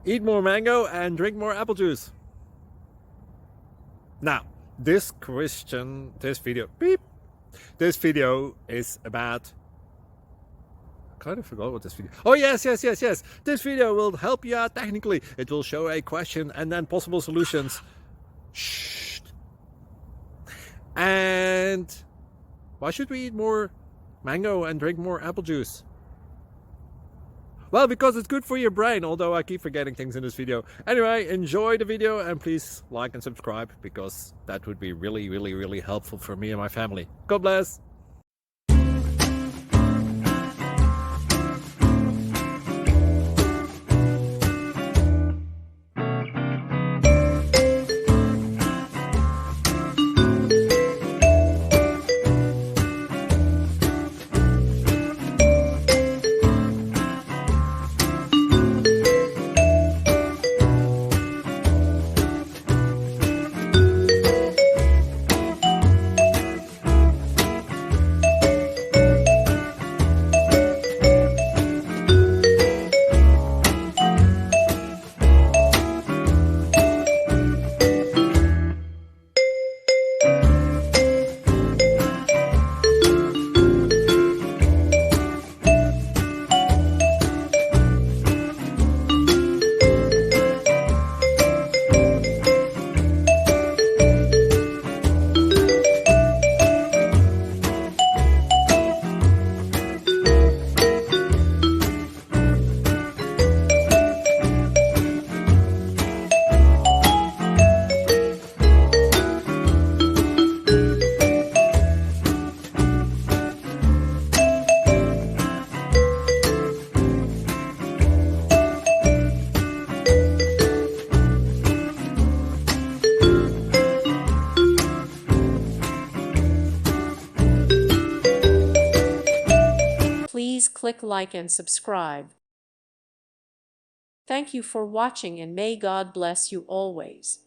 Eat more mango and drink more apple juice. Now, this video is about, I kind of forgot what this video. Oh, yes. This video will help you out technically. It will show a question and then possible solutions. Shh. And why should we eat more mango and drink more apple juice? Well, because it's good for your brain, although I keep forgetting things in this video. Anyway, enjoy the video and please like and subscribe, because that would be really helpful for me and my family. God bless! Please click like and subscribe. Thank you for watching and may God bless you always.